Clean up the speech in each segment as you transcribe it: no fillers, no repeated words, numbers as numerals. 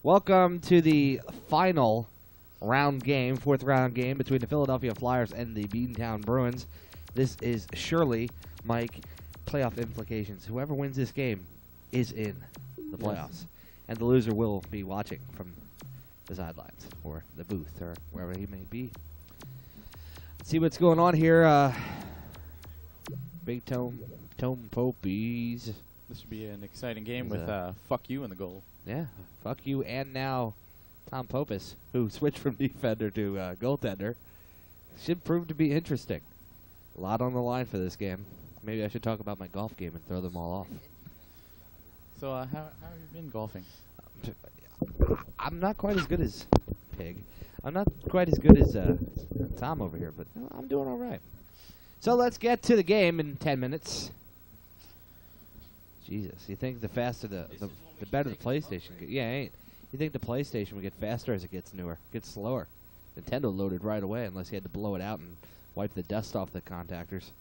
Welcome to the final round game, fourth round game between the Philadelphia Flyers and the Beantown Bruins. This is surely, Mike, playoff implications. Whoever wins this game is in the playoffs. Yes. And the loser will be watching from the sidelines or the booth or wherever he may be. Let's see what's going on here. Big Tome Popies. This should be an exciting game with fuck you in the goal. Yeah, fuck you, and now Tom Popis, who switched from defender to goaltender. Should prove to be interesting. A lot on the line for this game. Maybe I should talk about my golf game and throw them all off. So how have you been golfing? I'm not quite as good as Pig. I'm not quite as good as Tom over here, but I'm doing all right. So let's get to the game in 10 minutes. Jesus, you think the faster the better the PlayStation gets? Yeah, ain't. You think the PlayStation would get faster as it gets newer, gets slower? Nintendo loaded right away unless you had to blow it out and wipe the dust off the contactors.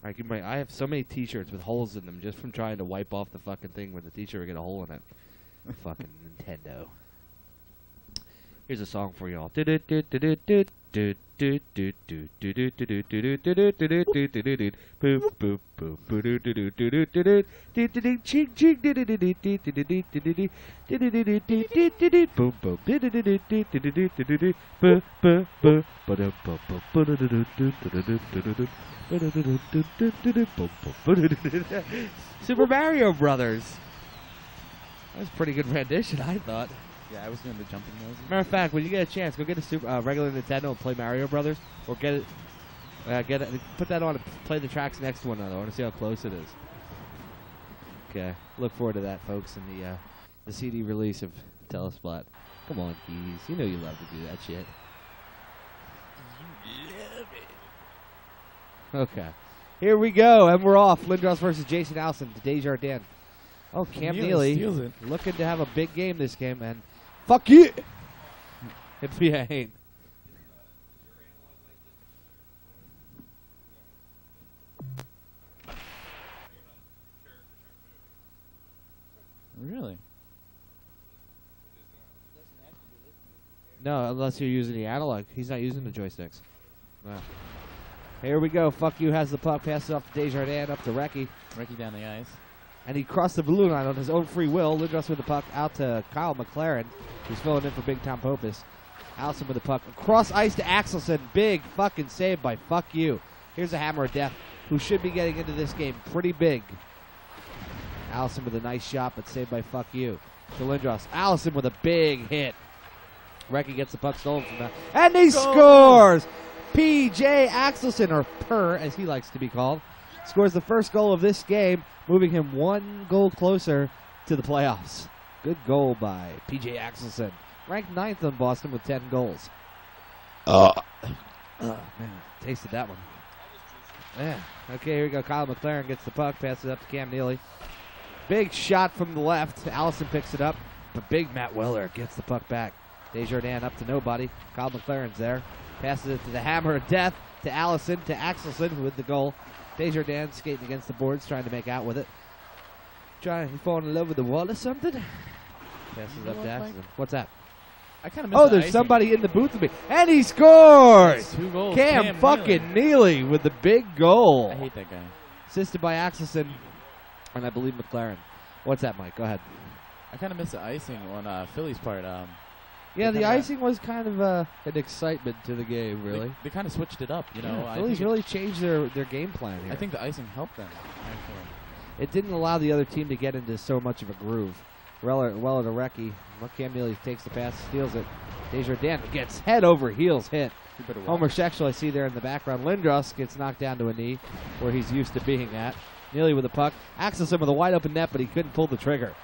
I have so many T-shirts with holes in them just from trying to wipe off the fucking thing when the T-shirt would get a hole in it. Fucking Nintendo. Here's a song for y'all. Super Mario Brothers. That was a pretty good rendition, I thought. Yeah, I was doing the jumping noises. Matter of fact, when you get a chance, go get a regular Nintendo and play Mario Brothers, or get it, put that on and play the tracks next to one another. I want to see how close it is. Okay, look forward to that, folks, in the CD release of Telisplat. Come on, Keys, you know you love to do that shit. You love it. Okay, here we go, and we're off. Lindros versus Jason Allison to Desjardins. Oh, Cam Neely looking to have a big game this game, and fuck you! If he ain't. Really? No, unless you're using the analog. He's not using the joysticks. No. Here we go. Fuck you has the puck. Passes off to Desjardins, up to Recchi. Recchi down the ice. And he crossed the blue line on his own free will. Lindros with the puck out to Kyle McLaren, who's filling in for Big Tom Popis. Allison with the puck. Across ice to Axelson. Big fucking save by fuck you. Here's a hammer of death, who should be getting into this game pretty big. Allison with a nice shot, but saved by fuck you. To Lindros. Allison with a big hit. Recchi gets the puck stolen from that. And he scores! P.J. Axelson, or Per, as he likes to be called, scores the first goal of this game, moving him one goal closer to the playoffs. Good goal by P.J. Axelson. Ranked 9th on Boston with 10 goals. Oh, man. Tasted that one. Yeah. Okay, here we go. Kyle McLaren gets the puck, passes it up to Cam Neely. Big shot from the left. Allison picks it up, but big Matt Weller gets the puck back. Desjardins up to nobody. Kyle McLaren's there. Passes it to the hammer of death to Allison, to Axelson with the goal. Desjardins skating against the boards, trying to make out with it. Trying to fall in love with the wall or something. Passes up to Axelson. What's that? I kind of missed there's somebody in the booth with me. And he scores! That's 2 goals. Cam fucking Neely with the big goal. I hate that guy. Assisted by Axelson and I believe McLaren. What's that, Mike? Go ahead. I kind of missed the icing on Philly's part. Yeah, the icing was kind of an excitement to the game, really. They kind of switched it up, you know. Yeah, Phillies really changed their game plan here. I think the icing helped them, actually. It didn't allow the other team to get into so much of a groove. Weller to Recchi. Cam Neely takes the pass, steals it. Desjardins gets head over heels hit. Homer Sexual, I see there in the background. Lindros gets knocked down to a knee, where he's used to being at. Neely with the puck. Axelson with a wide open net, but he couldn't pull the trigger.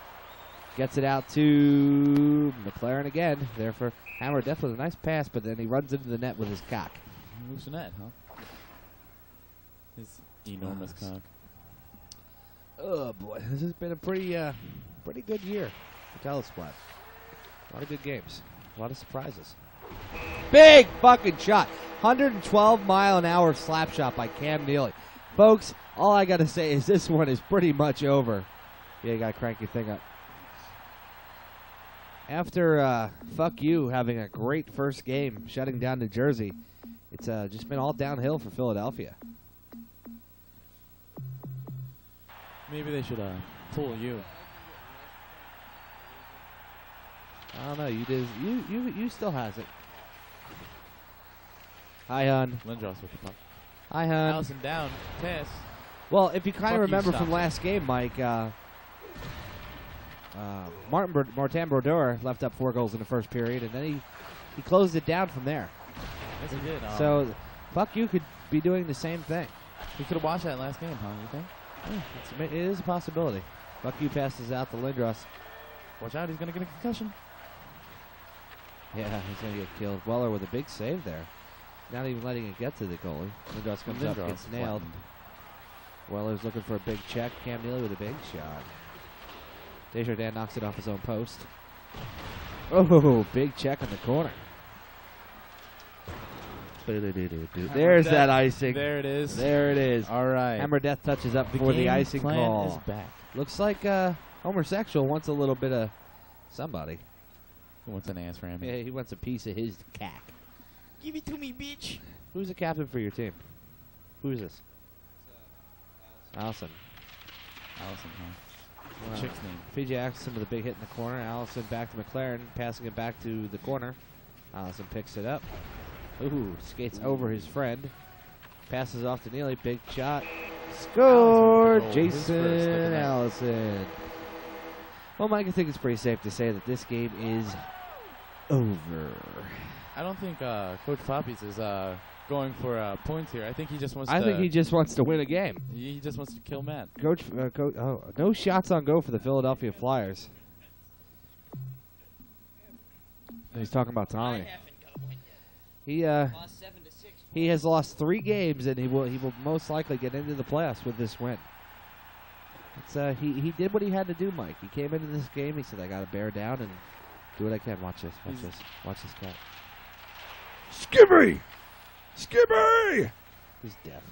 Gets it out to McLaren again. There for Hammer. Death with a nice pass, but then he runs into the net with his cock. Moves the net, huh? His enormous cock. Oh, boy. This has been a pretty good year for Telisplat. A lot of good games. A lot of surprises. Big fucking shot. 112-mile-an-hour slap shot by Cam Neely. Folks, all I got to say is this one is pretty much over. Yeah, you got to crank your thing up. After fuck you having a great first game, shutting down New Jersey, it's just been all downhill for Philadelphia. Maybe they should pull you. I don't know. You still has it. Hi, hun. Lindros with the puck. Hi, hun. Allison down. Pass. Well, if you kind of Fuck you, remember stop from it. last game, Mike, Martin Brodeur left up 4 goals in the first period, and then he closed it down from there. Yes, he did. So, fuck you could be doing the same thing. We could have watched that last game, huh? You think? Yeah, it is a possibility. Fuck you passes out to Lindros. Watch out, he's gonna get a concussion. Yeah, he's going to get killed. Weller with a big save there. Not even letting it get to the goalie. Lindros comes up, gets nailed. Weller's looking for a big check. Cam Neely with a big shot. Desjardins knocks it off his own post. Oh, big check in the corner. There's that icing. There it is. There it is. All right. Hammer Death touches up before the icing plan call. is back. Looks like homosexual wants a little bit of somebody. He wants an ass for him. Yeah, he wants a piece of his cack. Give it to me, bitch. Who's the captain for your team? Who is this? Allison. Allison, huh? Wow. Chick's name. Fiji Axelson with a big hit in the corner. Allison back to McLaren, passing it back to the corner. Allison picks it up. Ooh, skates over his friend. Passes off to Neely. Big shot. Score! Jason Allison. Well, Mike, I think it's pretty safe to say that this game is over. I don't think Coach Popies is going for points here. I think he just wants I think he just wants to win a game. He just wants to kill Matt. Coach, no shots on goal for the Philadelphia Flyers. He's talking about Tommy. He has lost 3 games, and he will most likely get into the playoffs with this win. It's he did what he had to do, Mike. He came into this game. He said, "I got to bear down and do what I can." Watch this. Watch this. Watch this cat. Skippy! Skippy! He's deaf.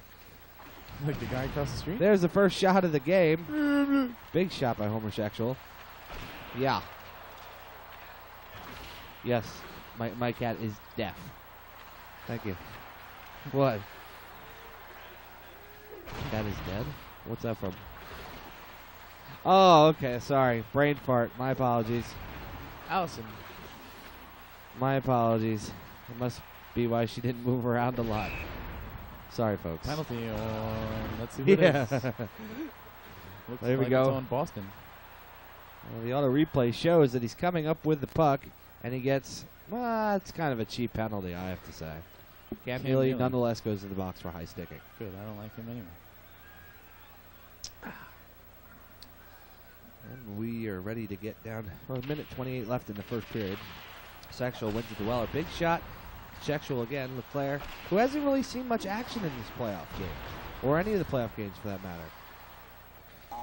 Like the guy across the street? There's the first shot of the game. Big shot by homosexual. Yeah. Yes, my cat is deaf. Thank you. What? Cat is dead? What's that from? Oh, okay. Sorry. Brain fart. My apologies. Allison. My apologies. It must be why she didn't move around a lot. Sorry, folks. Penalty on, let's see what it is. Looks There we like go. It's on Boston. Well, the auto replay shows that he's coming up with the puck, and he gets, it's kind of a cheap penalty, I have to say. Cam Neely nonetheless goes to the box for high sticking. Good, I don't like him anyway. And we are ready to get down. Well, a minute 28 left in the first period. Sexual wins it to Weller. Big shot. Sexual again. Leclerc, who hasn't really seen much action in this playoff game, or any of the playoff games for that matter.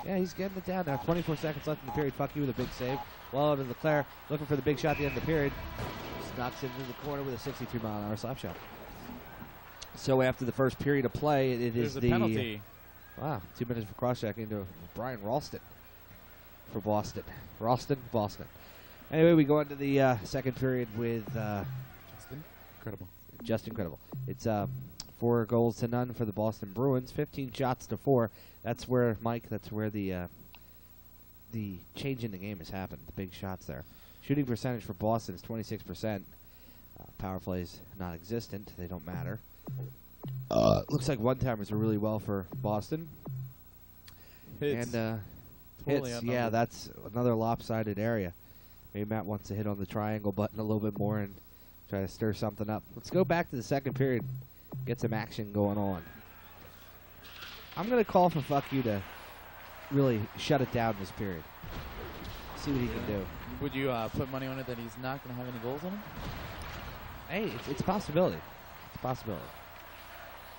Yeah, he's getting it down now. 24 seconds left in the period. Fuck you with a big save. Weller to Leclerc, looking for the big shot at the end of the period. Just knocks it into the corner with a 63-mile-an-hour slap shot. So after the first period of play, it is the penalty. Wow, 2 minutes for cross-checking to Brian Ralston for Boston. Ralston, Boston. Anyway, we go into the second period with just incredible. It's 4 goals to none for the Boston Bruins, 15 shots to 4. That's where, Mike, that's where the change in the game has happened, the big shots there. Shooting percentage for Boston is 26%. Power plays non-existent. They don't matter. Looks like one-timers are really well for Boston. Hits. And Totally hits, yeah, that's another lopsided area. Maybe Matt wants to hit on the triangle button a little bit more and try to stir something up. Let's go back to the second period, get some action going on. I'm going to call for fuck you to really shut it down this period. See what he can do. Would you put money on it that he's not going to have any goals on him? Hey, it's a possibility. It's a possibility.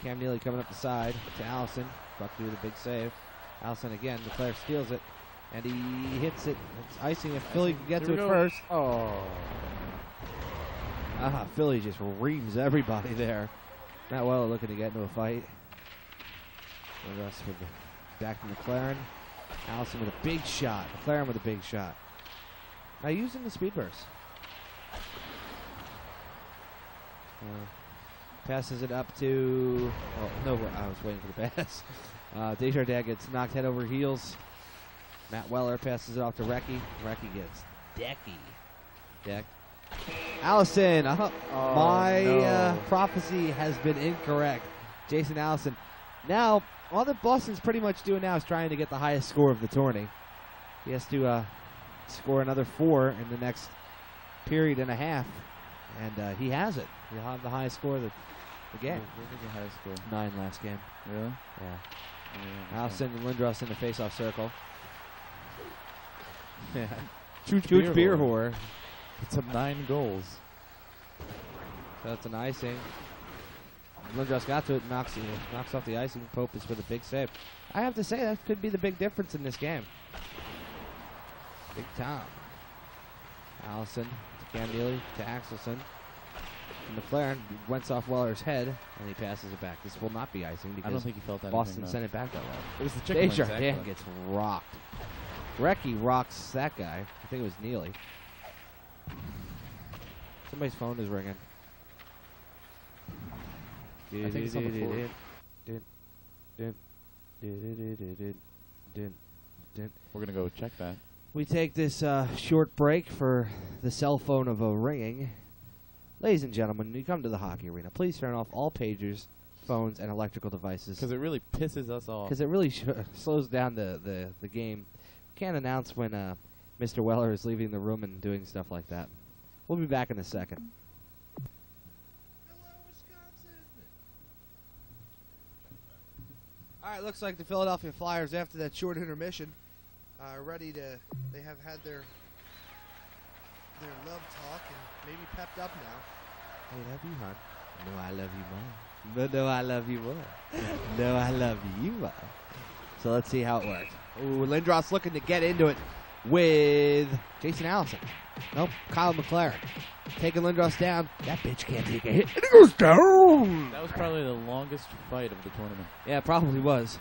Cam Neely coming up the side to Allison. Fuck you with a big save. Allison again. Leclerc steals it, and he hits it. It's icing if Philly can get to it first. Oh. Philly just reams everybody there. Matt Weller looking to get into a fight. The rest with the back to McLaren. Allison with a big shot. McLaren with a big shot. Now using the speed burst. Passes it up to... Oh, no, I was waiting for the pass. Desjardins gets knocked head over heels. Matt Weller passes it off to Recchi. Recchi gets decked. Allison. My prophecy has been incorrect. Jason Allison. Now, all that Boston's pretty much doing now is trying to get the highest score of the tourney. He has to score another 4 in the next period and a half. And he has it. He'll have the highest score of the game. What was the highest score? 9 last game. Really? Yeah. Allison and Lindros in the face-off circle. Yeah. Chooch beer whore. It's up 9 goals. So that's an icing. Lindros got to it, knocks off the icing. Popies with a big save. I have to say that could be the big difference in this game. Big time. Allison to Cam Neely to Axelson. And McLaren went off Weller's head, and he passes it back. This will not be icing because I don't think he felt that. Boston sent it back that way. It was the chicken wings, Desjardins gets rocked. Recchi rocks that guy. I think it was Neely. Somebody's phone is ringing. I think it's on the floor. We're going to go check that. We take this short break for the cell phone of a ringing. Ladies and gentlemen, when you come to the hockey arena, please turn off all pagers, phones, and electrical devices. Because it really pisses us off. Because it really slows down the game. Can't announce when Mr. Weller is leaving the room and doing stuff like that. We'll be back in a second. Hello, Wisconsin. All right, looks like the Philadelphia Flyers, after that short intermission, are ready to. They have had their love talk and maybe pepped up now. I love you, hon. No, I love you more. But no, I love you more. No, I love you more. So let's see how it works. Ooh, Lindros looking to get into it with Jason Allison. Nope, Kyle McLaren. Taking Lindros down. That bitch can't take a hit. And it goes down. That was probably the longest fight of the tournament. Yeah, it probably was.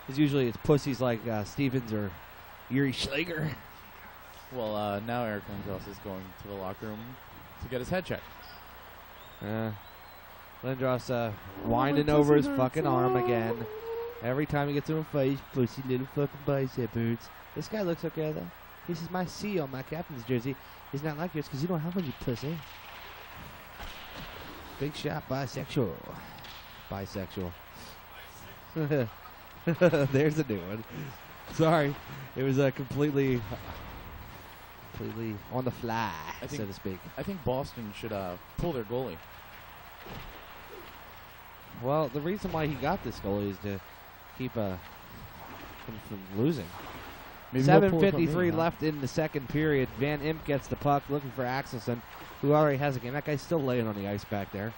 Because usually it's pussies like Stevens or Yuri Schlager. Well, now Eric Lindros is going to the locker room to get his head checked. Lindros winding over his fucking arm again. Every time he gets in a fight, pussy little fucking bicep hurts. This guy looks okay, though. This is my C on my captain's jersey. He's not like yours because you don't have any pussy. Big shot, bisexual. Bisexual. There's a new one. Sorry. It was completely on the fly, so to speak. I think Boston should pull their goalie. Well, the reason why he got this goalie is to keep him from losing. 7:53 left in the second period. Van Imp gets the puck, looking for Axelson, who already has a game. That guy's still laying on the ice back there.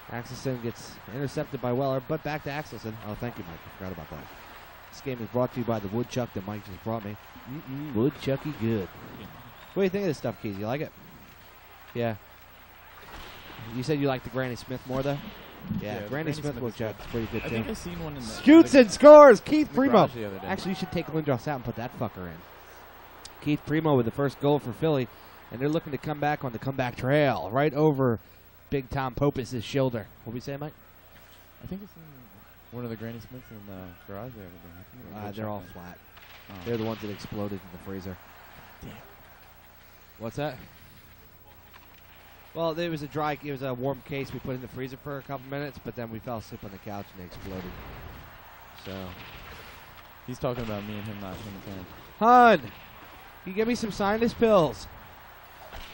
Axelson gets intercepted by Weller, but back to Axelson. Oh, thank you, Mike. I forgot about that. This game is brought to you by the woodchuck that Mike just brought me. Woodchucky good. What do you think of this stuff, Keys? You like it? Yeah. You said you liked the Granny Smith more, though? Yeah, Granny Smith woodchuck is pretty good, too. I think I've seen one in the... Shoots and scores! Keith Primo. The Actually, you should take Lindros out and put that fucker in. Keith Primo with the first goal for Philly, and they're looking to come back on the comeback trail, right over Big Tom Popis' shoulder. What we say, Mike? I think it's in one of the Granny Smiths in the garage there. They're all flat. Oh. They're the ones that exploded in the freezer. Damn. What's that? Well, it was a warm case we put in the freezer for a couple minutes, but then we fell asleep on the couch and they exploded. So. He's talking about me and him not being a fan. Hun, can you give me some sinus pills?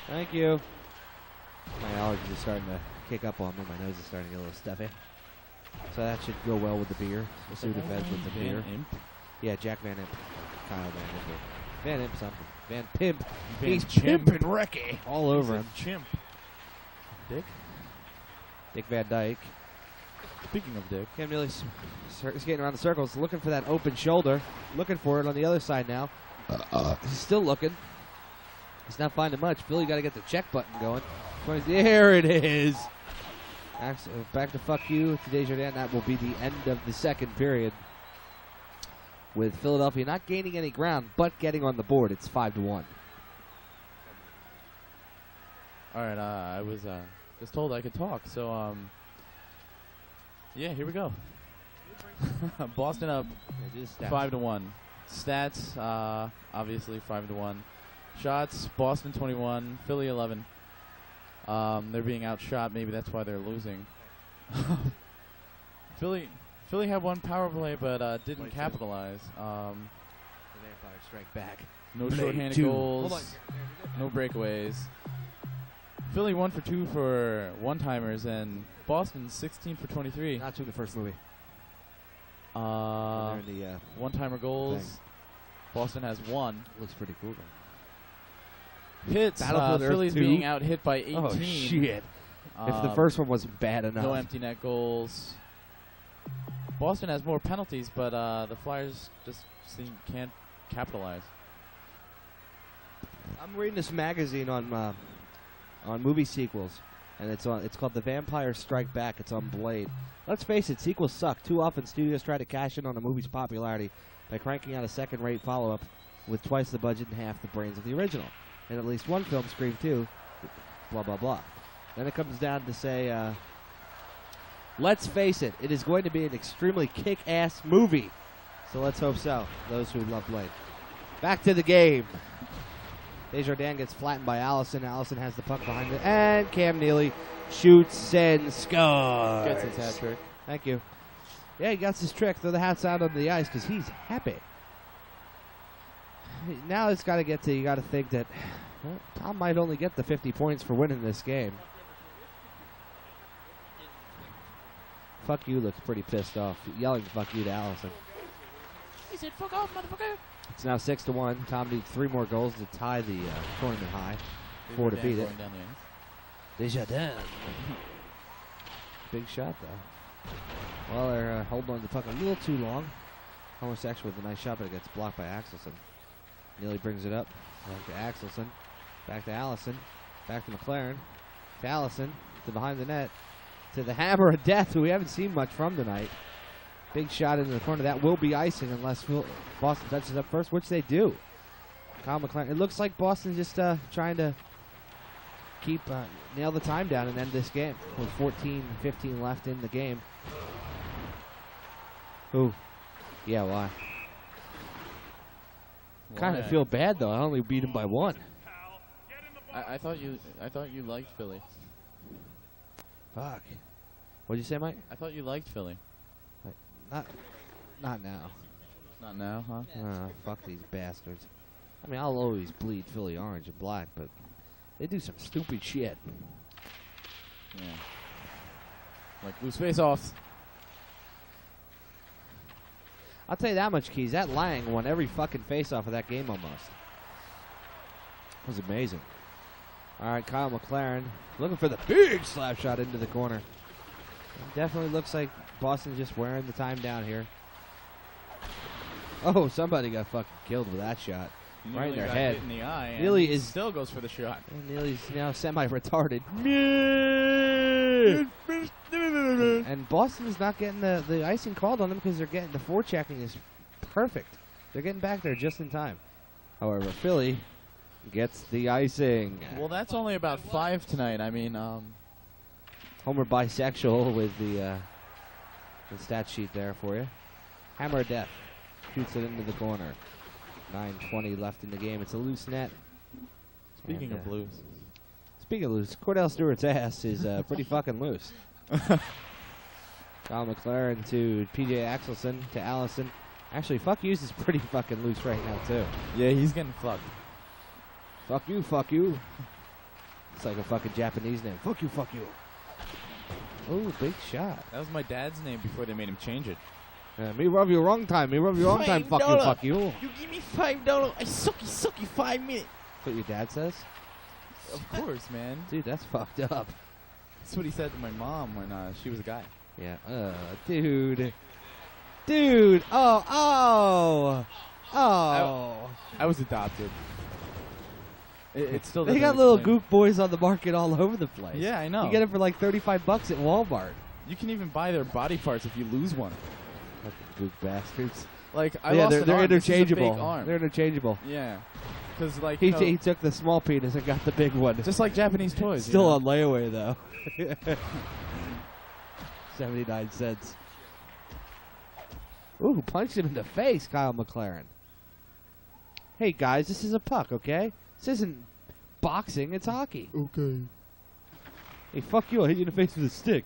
Thank you. My allergies are starting to kick up on me. My nose is starting to get a little stuffy. So that should go well with the beer. Sudafed with the beer. Imp? Yeah, Jack Van Imp. Kyle Van Imp. Van Imp something. Van Pimp. Van He's Chimp. pimping Recchi all over him. Chimp. Dick Van Dyke. Speaking of Dick. Cam Neely is skating around the circles, looking for that open shoulder. Looking for it on the other side now. He's still looking. He's not finding much. Philly got to get the check button going. There it is. Back to fuck you to Desjardins. That will be the end of the second period. With Philadelphia not gaining any ground, but getting on the board. It's 5-1. All right, I was just told I could talk, so yeah, here we go. Boston up 5-1. Stats, obviously 5-1. Shots, Boston 21, Philly 11. They're being outshot. Maybe that's why they're losing. Philly had one power play, but didn't capitalize. The Vampires strike back. No shorthanded goals. No breakaways. Philly 1 for 2 for one-timers, and Boston 16 for 23. Not to the first movie. One-timer goals. Thing. Boston has 1. Looks pretty cool, though. Hits. Philly's being out-hit by 18. Oh, shit. If the first one wasn't bad enough. No empty net goals. Boston has more penalties, but the Flyers just can't capitalize. I'm reading this magazine on movie sequels, and it's called The Vampire Strike Back. It's on Blade. Let's face it, sequels suck. Too often studios try to cash in on a movie's popularity by cranking out a second-rate follow-up with twice the budget and half the brains of the original. And at least one film, Scream 2, blah, blah, blah. Then it comes down to say, let's face it, it is going to be an extremely kick-ass movie. So let's hope so, those who love Blade. Back to the game. Desjardins gets flattened by Allison. Allison has the puck behind it. And Cam Neely shoots and scores. Gets his hat trick. Thank you. Yeah, he got his trick. Throw the hats out on the ice because he's happy. Now it's got to get to, you got to think that Tom might only get the 50 points for winning this game. Fuck you looks pretty pissed off. Yelling fuck you to Allison. He said, fuck off, motherfucker. It's now 6-1. Tom needs 3 more goals to tie the tournament high. 4 to beat it. Desjardins. Big shot, though. Well, they're holding on to the puck a little too long. Homosexual with a nice shot, but it gets blocked by Axelson. Neely brings it up. Back to Axelson. Back to Allison. Back to McLaren. To Allison. To behind the net. To the Hammer of Death, who we haven't seen much from tonight. Big shot into the corner. That will be icing unless Boston touches up first, which they do. Kyle McLaren. It looks like Boston's just trying to keep nail the time down and end this game with 14-15 left in the game. Ooh. Yeah, why? Kind of feel bad though. I only beat him by 1. I thought you liked Philly. Fuck. What'd you say, Mike? I thought you liked Philly. Not now. Not now, huh? Fuck these bastards. I mean, I'll always bleed Philly orange and black, but they do some stupid shit. Yeah. Like loose face-offs. I'll tell you that much, Keys. That Lang won every fucking face-off of that game almost. It was amazing. All right, Kyle McLaren looking for the big slap shot into the corner. It definitely looks like Boston's just wearing the time down here. Oh, somebody got fucking killed with that shot. Right in their head. Hit in the eye, and Neely still goes for the shot. Neely's now semi-retarded. And Boston is not getting the icing called on them because they're getting the forechecking is perfect. They're getting back there just in time. However, Philly gets the icing. Well, that's only about 5 tonight. I mean, Homer bisexual with the stat sheet there for you. Hammer of Death shoots it into the corner. 9:20 left in the game. It's a loose net. Speaking of loose. Speaking of loose, Cordell Stewart's ass is pretty fucking loose. Kyle McLaren to P.J. Axelson to Allison. Actually, fuck yous is pretty fucking loose right now, too. Yeah, he's getting fucked. Fuck you, fuck you. It's like a fucking Japanese name. Fuck you, fuck you. Oh, big shot. That was my dad's name before they made him change it. Me rub you wrong time. Me rub you wrong time. Fuck you, fuck you. You give me $5. I suck you 5 minutes. That's what your dad says? Of course, man. Dude, that's fucked up. That's what he said to my mom when she was a guy. Yeah. Dude. Dude. Oh. I was adopted. It still They got little gook boys on the market all over the place. Yeah, I know. You get it for like $35 at Walmart. You can even buy their body parts if you lose one. Fucking gook bastards. Like I lost an arm. They're interchangeable. This is a fake arm. They're interchangeable. Yeah. Because, like, he took the small penis and got the big one. Just like Japanese toys. Still on layaway, though. 79 cents. Ooh, punched him in the face, Kyle McLaren. Hey, guys, this is a puck, okay? This isn't boxing, it's hockey. Okay. Hey, fuck you, I'll hit you in the face with a stick.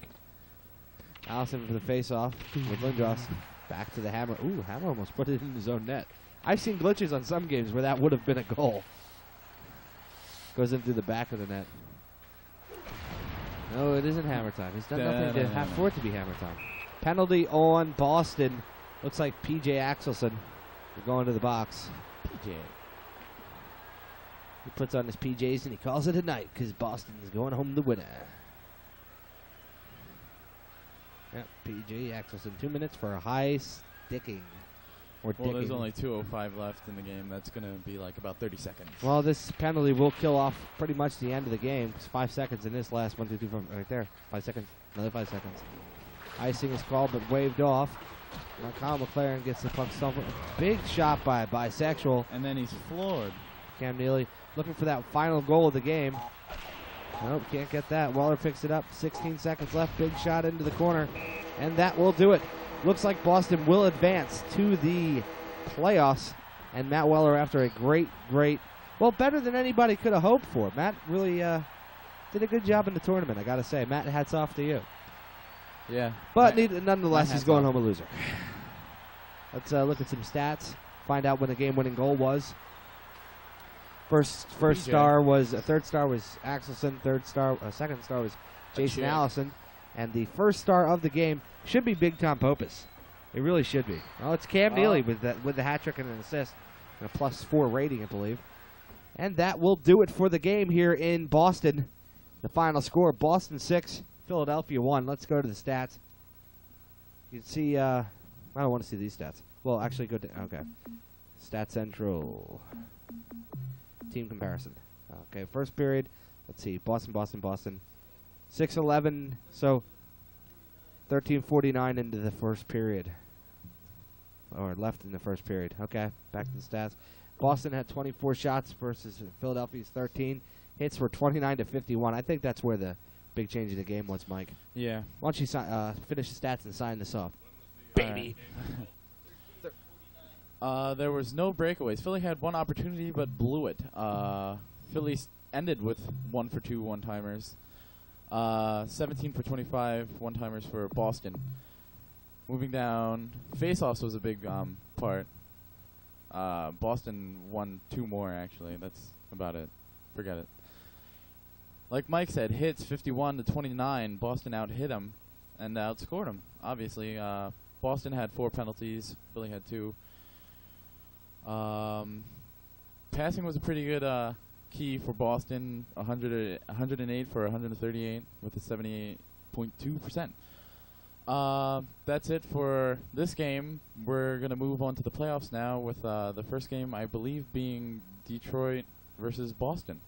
Allison for the face-off with Lindros. Back to the Hammer. Ooh, Hammer almost put it in his own net. I've seen glitches on some games where that would have been a goal. Goes in through the back of the net. No, it isn't Hammer time. He's done nothing to have for it to be Hammer time. Penalty on Boston. Looks like P.J. Axelson. We're going to the box. P.J. He puts on his PJs and he calls it a night because Boston is going home the winner. Yep, P.J. Axelson. 2 minutes for a high sticking. Or well, there's only 2:05 left in the game. That's going to be like about 30 seconds. Well, this penalty will kill off pretty much the end of the game. It's 5 seconds in this last 1, 2, 3, 4, right there. 5 seconds. Another 5 seconds. Icing is called but waved off. Now Kyle McLaren gets the puck somewhere. Big shot by Bisexual. And then he's floored. Cam Neely looking for that final goal of the game. Nope, can't get that. Weller picks it up. 16 seconds left. Big shot into the corner. And that will do it. Looks like Boston will advance to the playoffs. And Matt Weller, after a great, well, better than anybody could have hoped for. Matt really did a good job in the tournament, I got to say. Matt, hats off to you. Yeah. But nonetheless, he's going home a loser. Let's look at some stats. Find out when the game-winning goal was. First star was third star was Axelson. Second star was Jason Allison, and the first star of the game should be Big Tom Popies. It really should be. Oh, it's Cam Neely with the hat trick and an assist and a +4 rating, I believe. And that will do it for the game here in Boston. The final score: Boston 6, Philadelphia 1. Let's go to the stats. You can see. I don't want to see these stats. Well, actually, go to Stat Central. Team comparison. Okay, first period. Let's see. Boston. 6-11. So 13:49 into the first period. Or left in the first period. Okay, back to the stats. Boston had 24 shots versus Philadelphia's 13. Hits were 29-51. I think that's where the big change of the game was, Mike. Yeah. Why don't you finish the stats and sign this off? Baby. There was no breakaways. Philly had one opportunity but blew it. Philly ended with 1 for 2 one-timers. 17 for 25 one-timers for Boston. Moving down, face-offs was a big part. Boston won 2 more, actually. That's about it. Forget it. Like Mike said, hits 51-29. Boston out-hit him and outscored him, obviously. Boston had 4 penalties. Philly had 2. Passing was a pretty good key for Boston. 108 for 138 with a 78.2%. That's it for this game. We're going to move on to the playoffs now with the first game, I believe, being Detroit versus Boston.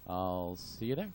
I'll see you there.